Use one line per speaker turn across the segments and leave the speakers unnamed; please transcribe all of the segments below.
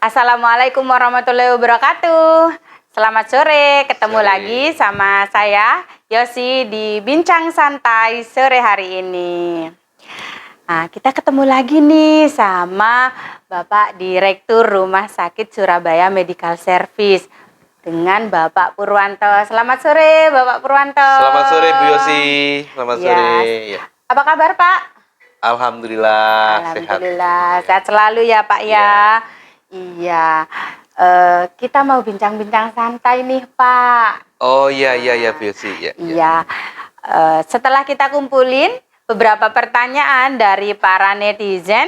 Assalamualaikum warahmatullahi wabarakatuh. Selamat sore, ketemu lagi sama saya Yosi di Bincang Santai sore hari ini. Nah, kita ketemu lagi nih sama Bapak Direktur Rumah Sakit Surabaya Medical Service dengan Bapak Purwanto. Selamat sore, Bapak Purwanto.
Selamat sore, Bu Yosi. Selamat sore.
Ya. Apa kabar, Pak?
Alhamdulillah,
Alhamdulillah, sehat selalu ya, Pak ya. Iya. Kita mau bincang-bincang santai nih, Pak.
Oh iya Bu Yosi.
Iya. Setelah kita kumpulin beberapa pertanyaan dari para netizen,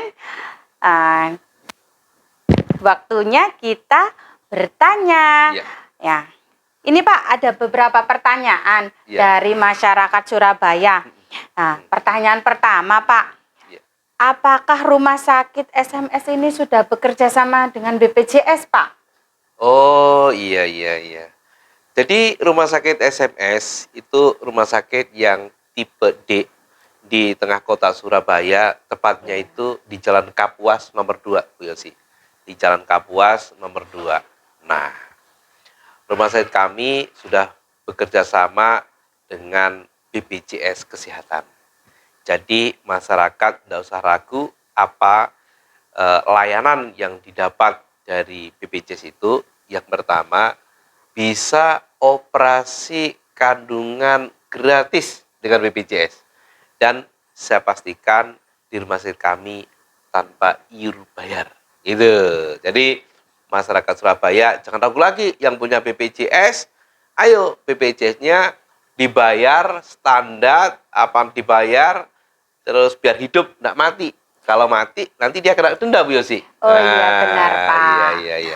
waktunya kita bertanya. Ya. Ini Pak, ada beberapa pertanyaan dari masyarakat Surabaya. Nah, pertanyaan pertama, Pak. Apakah rumah sakit SMS ini sudah bekerja sama dengan BPJS, Pak?
Oh iya. Jadi rumah sakit SMS itu rumah sakit yang tipe D di tengah kota Surabaya, tepatnya itu di Jalan Kapuas nomor 2, Bu Yosi. Di Jalan Kapuas nomor 2. Nah, rumah sakit kami sudah bekerja sama dengan BPJS Kesehatan. Jadi masyarakat tidak usah ragu apa layanan yang didapat dari BPJS itu. Yang pertama, bisa operasi kandungan gratis dengan BPJS. Dan saya pastikan di rumah sakit kami tanpa iur bayar. Itu. Jadi masyarakat Surabaya jangan ragu lagi, yang punya BPJS, ayo BPJS-nya dibayar standar, apa dibayar terus biar hidup, enggak mati. Kalau mati, nanti dia kena denda, Bu Yosi.
Oh iya, benar, Pak.
Iya.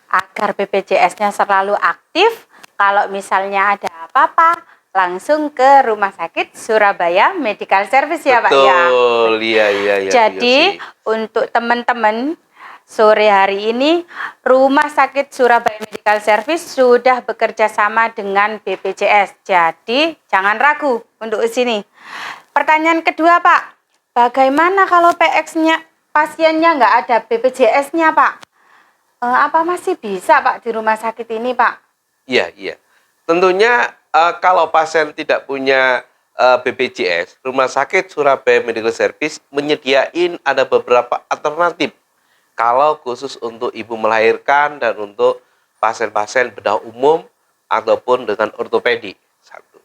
Agar BPJS-nya selalu aktif, kalau misalnya ada apa-apa, langsung ke Rumah Sakit Surabaya Medical Service ya, Pak ya.
Betul, iya.
Jadi, untuk teman-teman, sore hari ini, Rumah Sakit Surabaya Medical Service sudah bekerja sama dengan BPJS. Jadi, jangan ragu untuk sini. Pertanyaan kedua, Pak. Bagaimana kalau PX-nya pasiennya nggak ada BPJS-nya, Pak? Apa masih bisa, Pak, di rumah sakit ini, Pak?
Iya. Tentunya kalau pasien tidak punya BPJS, Rumah Sakit Surabaya Medical Service menyediakan ada beberapa alternatif. Kalau khusus untuk ibu melahirkan dan untuk pasien-pasien bedah umum ataupun dengan ortopedi. Satu.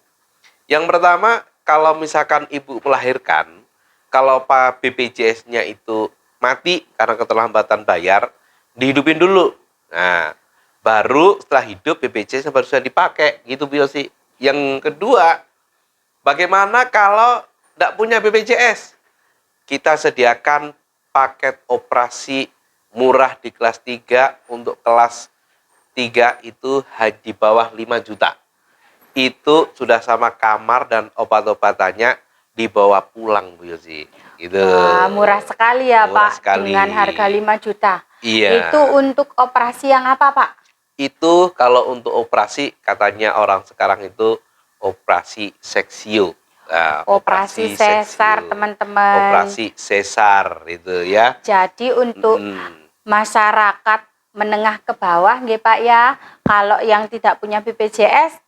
Yang pertama, kalau misalkan ibu melahirkan, kalau BPJS-nya itu mati karena keterlambatan bayar, dihidupin dulu. Nah, baru setelah hidup BPJS baru bisa dipakai, gitu Bu Yosi. Yang kedua, bagaimana kalau tidak punya BPJS? Kita sediakan paket operasi murah di kelas 3, untuk kelas 3 itu di bawah 5 juta. Itu sudah sama kamar dan obat-obatannya dibawa pulang, Bu Yosi. Gitu.
Wah, murah sekali ya,
murah
Pak,
sekali.
dengan harga 5 juta.
Iya.
Itu untuk operasi yang apa, Pak?
Itu kalau untuk operasi, katanya orang sekarang itu operasi seksio. Nah,
operasi sesar, teman-teman.
Operasi sesar itu ya.
Jadi untuk masyarakat menengah ke bawah, nggih Pak ya, kalau yang tidak punya BPJS,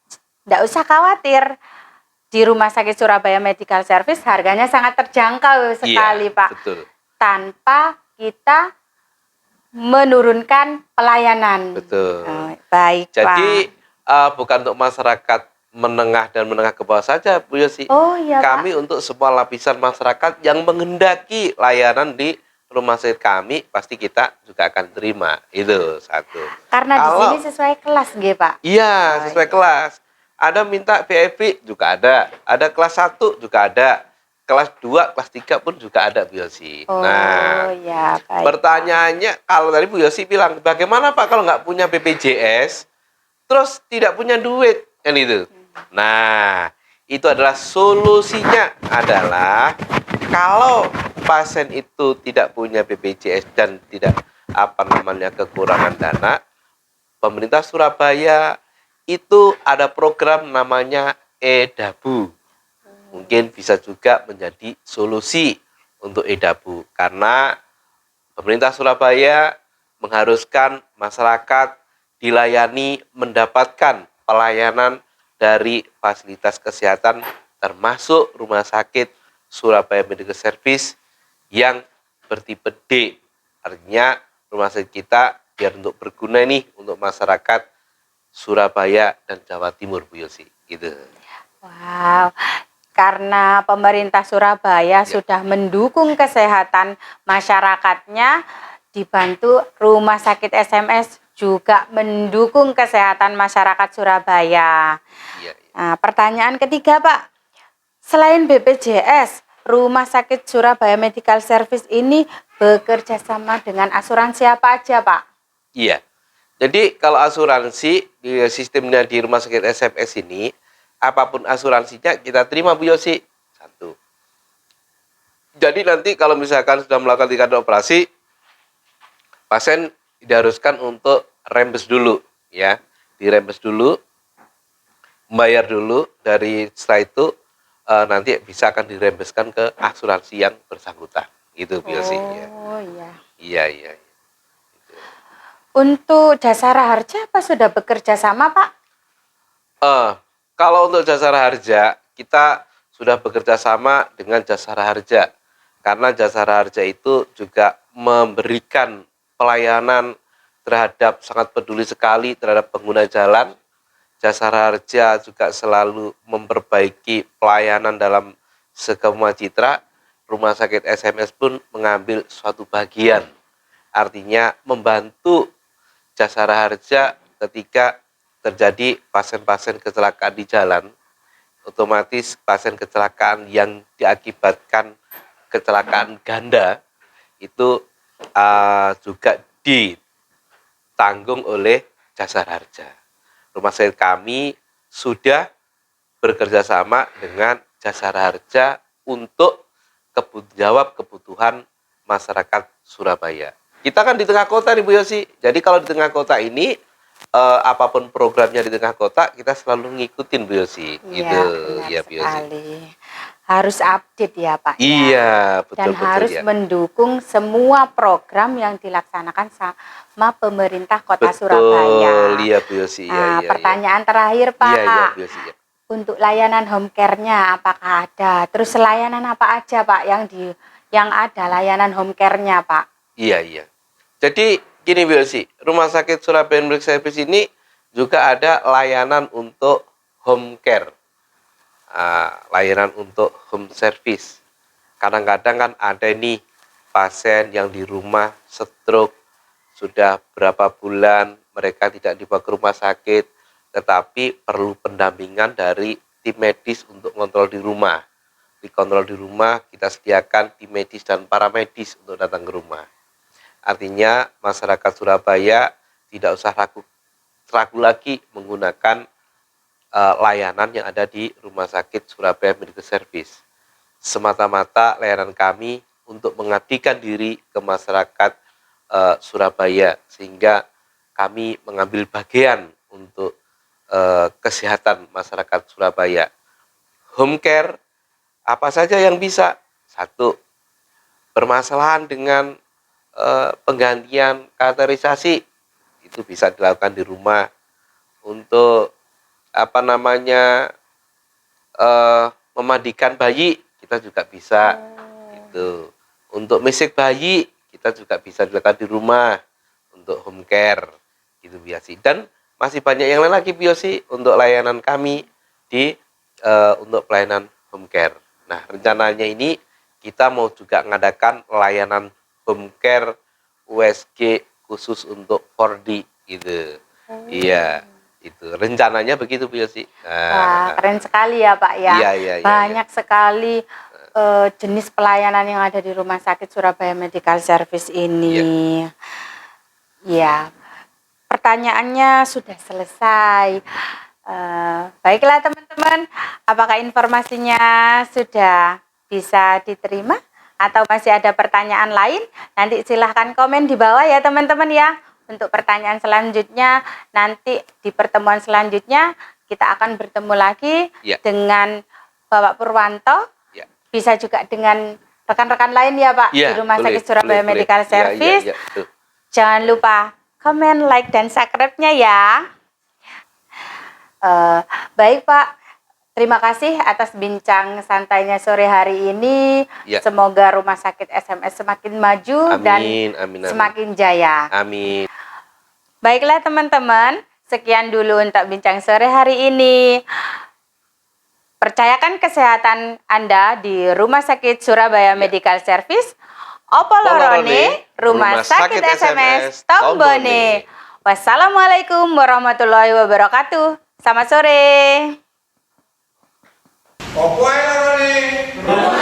tidak usah khawatir. Di Rumah Sakit Surabaya Medical Service harganya sangat terjangkau sekali, Pak.
Betul.
Tanpa kita menurunkan pelayanan.
Betul.
Baik,
jadi,
Pak.
Bukan untuk masyarakat menengah dan menengah ke bawah saja, Bu Yosi.
Oh iya,
kami
Pak.
Untuk semua lapisan masyarakat yang menghendaki layanan di rumah sakit kami, pasti kita juga akan terima. Itu satu.
Karena di sini sesuai kelas, nggih, Pak?
Iya, sesuai kelas. Ada minta VIP juga ada kelas 1 juga ada, kelas 2, kelas 3 pun juga ada, Bu Yosi.
Nah, ya, baik,
pertanyaannya, kalau tadi Bu Yosi bilang, bagaimana Pak kalau nggak punya BPJS, terus tidak punya duit, kan itu. Nah, itu adalah solusinya adalah, kalau pasien itu tidak punya BPJS dan tidak kekurangan dana, pemerintah Surabaya itu ada program namanya EDABU. Mungkin bisa juga menjadi solusi untuk EDABU, karena pemerintah Surabaya mengharuskan masyarakat dilayani mendapatkan pelayanan dari fasilitas kesehatan termasuk Rumah Sakit Surabaya Medical Service yang bertipe D. Artinya rumah sakit kita biar untuk berguna nih untuk masyarakat Surabaya dan Jawa Timur, Bu Yosi. Gitu.
Wow, karena pemerintah Surabaya sudah mendukung kesehatan masyarakatnya, dibantu Rumah Sakit SMS juga mendukung kesehatan masyarakat Surabaya.
Iya, iya.
Nah, pertanyaan ketiga, Pak. Selain BPJS, Rumah Sakit Surabaya Medical Service ini bekerja sama dengan asuransi apa aja, Pak?
Iya. Jadi kalau asuransi di sistemnya di Rumah Sakit SMS ini, apapun asuransinya kita terima, Bu Yosi. Satu. Jadi nanti kalau misalkan sudah melakukan tindakan operasi, pasien diharuskan untuk rembes dulu, ya. Dirembes dulu, membayar dulu, dari setelah itu nanti bisa akan dirembeskan ke asuransi yang bersangkutan. Itu Bu Yosi.
Oh iya.
Iya, iya.
Untuk Jasara Harja apa sudah bekerja sama, Pak?
Kalau untuk Jasara Harja, kita sudah bekerja sama dengan Jasara Harja. Karena Jasara Harja itu juga memberikan pelayanan terhadap, sangat peduli sekali terhadap pengguna jalan. Jasara Harja juga selalu memperbaiki pelayanan dalam segala citra. Rumah Sakit SMS pun mengambil suatu bagian. Artinya membantu Jasara Harja ketika terjadi pasien-pasien kecelakaan di jalan, otomatis pasien kecelakaan yang diakibatkan kecelakaan ganda itu juga ditanggung oleh Jasara Harja. Rumah sakit kami sudah bekerja sama dengan Jasara Harja untuk jawab kebutuhan masyarakat Surabaya. Kita kan di tengah kota nih Bu Yosi. Jadi kalau di tengah kota ini apapun programnya di tengah kota kita selalu ngikutin Bu Yosi. Gitu.
Iya,
Ya Bu Yosi.
sekali. Harus update ya, Pak.
Iya,
Dan
betul
harus
ya.
mendukung semua program yang dilaksanakan sama pemerintah Kota
Betul,
Surabaya.
iya Bu Yosi.
Nah,
Iya,
pertanyaan terakhir, Pak.
Iya, Bu Yosi. Ya.
Untuk layanan home care-nya apakah ada? Terus layanan apa aja, Pak, yang ada layanan home care-nya, Pak?
Iya. Jadi gini Bu Yosi, Rumah Sakit Surabaya Medical Service ini juga ada layanan untuk home care. Layanan untuk home service. Kadang-kadang kan ada nih pasien yang di rumah stroke sudah berapa bulan mereka tidak dibawa ke rumah sakit, tetapi perlu pendampingan dari tim medis untuk kontrol di rumah. Dikontrol di rumah, kita sediakan tim medis dan paramedis untuk datang ke rumah. Artinya masyarakat Surabaya tidak usah ragu lagi menggunakan layanan yang ada di Rumah Sakit Surabaya Medical Service. Semata-mata layanan kami untuk mengabdikan diri ke masyarakat Surabaya, sehingga kami mengambil bagian untuk kesehatan masyarakat Surabaya. Home care apa saja yang bisa? Satu, bermasalahan dengan penggantian kateterisasi itu bisa dilakukan di rumah. Untuk memandikan bayi kita juga bisa. Itu untuk mesik bayi kita juga bisa dilakukan di rumah untuk home care gitu biasa. Dan masih banyak yang lain lagi Biosi untuk layanan kami di untuk pelayanan home care. Nah, rencananya ini kita mau juga mengadakan layanan home care USG khusus untuk 4D gitu. Iya, itu rencananya begitu Bu Yosi.
Wah, keren sekali ya, Pak ya.
Iya.
Banyak sekali jenis pelayanan yang ada di Rumah Sakit Surabaya Medical Service ini. Ya, pertanyaannya sudah selesai. Baiklah teman-teman, apakah informasinya sudah bisa diterima atau masih ada pertanyaan lain? Nanti silahkan komen di bawah ya teman-teman ya. Untuk pertanyaan selanjutnya, nanti di pertemuan selanjutnya kita akan bertemu lagi dengan Bapak Purwanto. Bisa juga dengan rekan-rekan lain ya Pak di Rumah Sakit Surabaya Medical Service. Jangan lupa komen, like, dan subscribe-nya ya. Baik Pak, terima kasih atas bincang santainya sore hari ini.
Ya.
Semoga Rumah Sakit SMS semakin maju dan
Amin.
semakin jaya.
Amin.
Baiklah teman-teman, sekian dulu untuk bincang sore hari ini. Percayakan kesehatan Anda di Rumah Sakit Surabaya Medical Service. Opo lorone, Rumah Sakit SMS Tombone. Wassalamualaikum warahmatullahi wabarakatuh. Selamat sore.
Opo ae lorone?